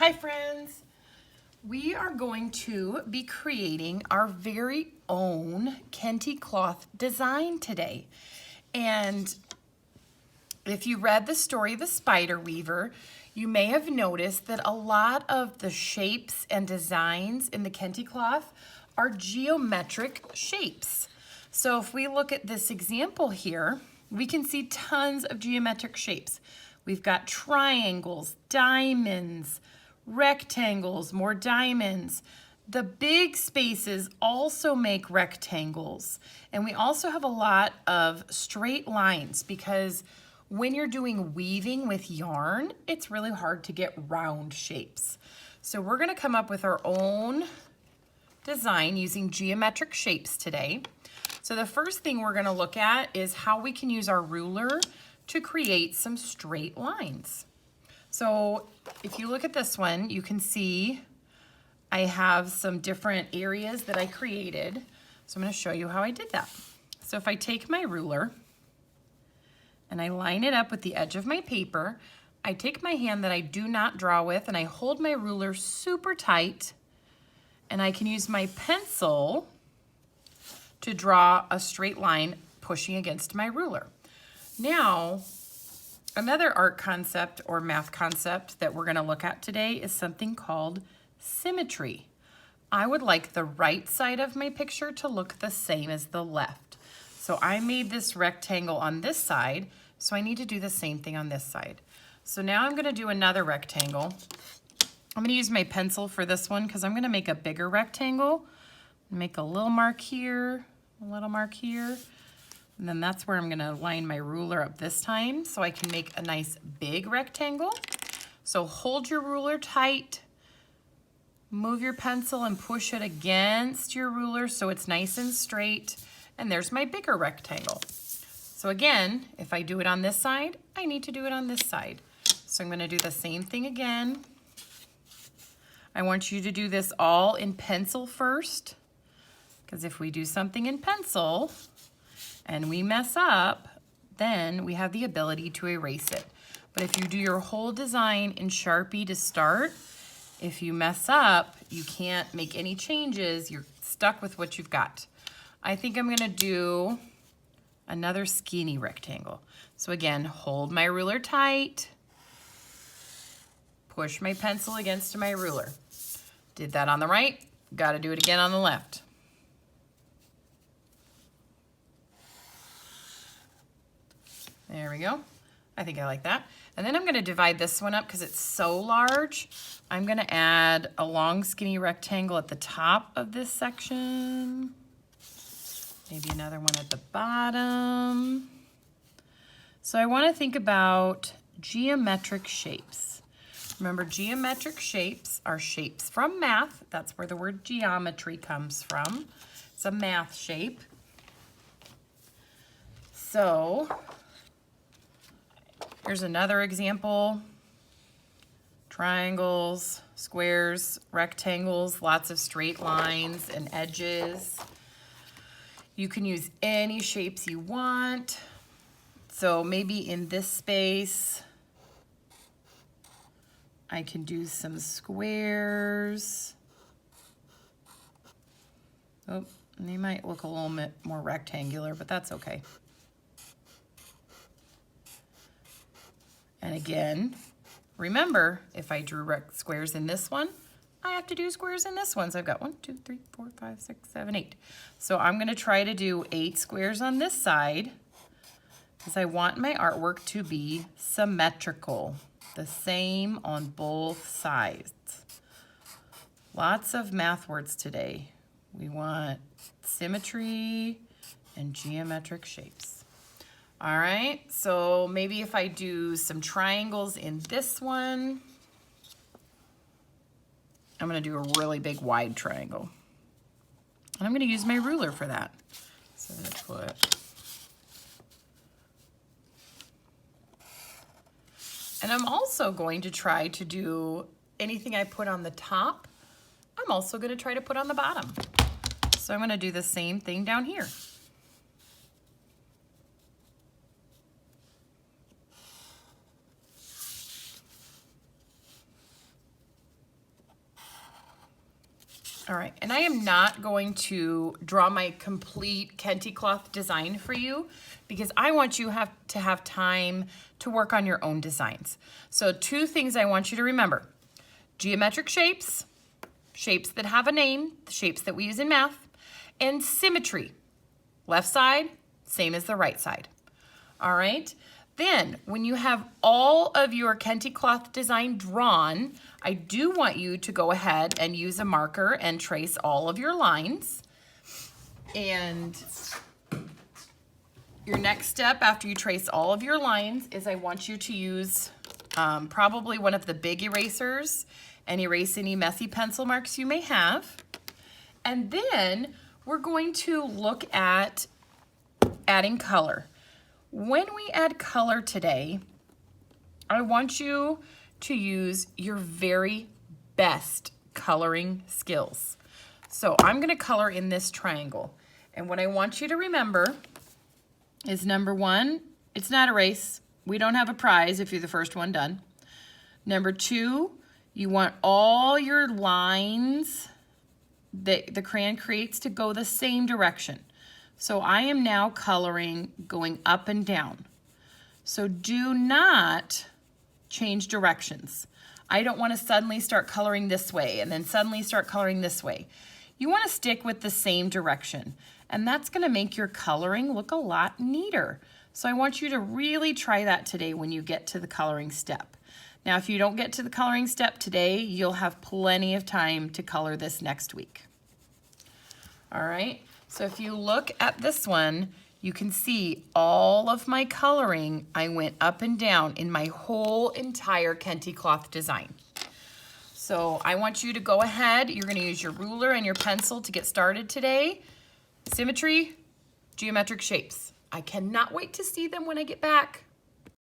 Hi friends! We are going to be creating our very own Kente cloth design today. And if you read the story, The Spider Weaver, you may have noticed that a lot of the shapes and designs in the Kente cloth are geometric shapes. So if we look at this example here, we can see tons of geometric shapes. We've got triangles, diamonds, rectangles, more diamonds. The big spaces also make rectangles. And we also have a lot of straight lines because when you're doing weaving with yarn, it's really hard to get round shapes. So we're gonna come up with our own design using geometric shapes today. So the first thing we're gonna look at is how we can use our ruler to create some straight lines. So if you look at this one, you can see I have some different areas that I created. So I'm going to show you how I did that. So if I take my ruler and I line it up with the edge of my paper, I take my hand that I do not draw with and I hold my ruler super tight, and I can use my pencil to draw a straight line pushing against my ruler. Now, another art concept or math concept that we're going to look at today is something called symmetry. I would like the right side of my picture to look the same as the left. So I made this rectangle on this side, so I need to do the same thing on this side. So now I'm going to do another rectangle. I'm going to use my pencil for this one because I'm going to make a bigger rectangle. Make a little mark here, a little mark here. And then that's where I'm gonna line my ruler up this time so I can make a nice big rectangle. So hold your ruler tight, move your pencil and push it against your ruler so it's nice and straight. And there's my bigger rectangle. So again, if I do it on this side, I need to do it on this side. So I'm gonna do the same thing again. I want you to do this all in pencil first, because if we do something in pencil, and we mess up, then we have the ability to erase it. But if you do your whole design in Sharpie to start, if you mess up, you can't make any changes. You're stuck with what you've got. I think I'm gonna do another skinny rectangle. So again, hold my ruler tight, push my pencil against my ruler. Did that on the right, gotta do it again on the left. There we go. I think I like that. And then I'm going to divide this one up because it's so large. I'm going to add a long skinny rectangle at the top of this section. Maybe another one at the bottom. So I want to think about geometric shapes. Remember, geometric shapes are shapes from math. That's where the word geometry comes from. It's a math shape. So here's another example. Triangles, squares, rectangles, lots of straight lines and edges. You can use any shapes you want. So maybe in this space, I can do some squares. Oh, they might look a little bit more rectangular, but that's okay. And again, remember, if I drew squares in this one, I have to do squares in this one. So I've got 1, 2, 3, 4, 5, 6, 7, 8. So I'm gonna try to do 8 squares on this side because I want my artwork to be symmetrical, the same on both sides. Lots of math words today. We want symmetry and geometric shapes. All right, so maybe if I do some triangles in this one, I'm gonna do a really big wide triangle. And I'm gonna use my ruler for that. So I'm gonna put, and I'm also going to try to do anything I put on the top, I'm also gonna try to put on the bottom. So I'm gonna do the same thing down here. All right, and I am not going to draw my complete Kente cloth design for you because I want you to have time to work on your own designs. So 2 things I want you to remember: geometric shapes, shapes that have a name, the shapes that we use in math, and symmetry. Left side, same as the right side. All right, then when you have all of your Kente cloth design drawn, I do want you to go ahead and use a marker and trace all of your lines. And your next step after you trace all of your lines is I want you to use probably one of the big erasers and erase any messy pencil marks you may have. And then we're going to look at adding color. When we add color today, I want you to use your very best coloring skills. So I'm going to color in this triangle. And what I want you to remember is, number 1, it's not a race. We don't have a prize if you're the first one done. Number 2, you want all your lines that the crayon creates to go the same direction. So I am now coloring going up and down. So do not change directions. I don't want to suddenly start coloring this way and then suddenly start coloring this way. You want to stick with the same direction, and that's going to make your coloring look a lot neater. So I want you to really try that today when you get to the coloring step. Now, if you don't get to the coloring step today, you'll have plenty of time to color this next week. All right, so if you look at this one, you can see all of my coloring, I went up and down in my whole entire Kente cloth design. So I want you to go ahead, you're gonna use your ruler and your pencil to get started today. Symmetry, geometric shapes. I cannot wait to see them when I get back.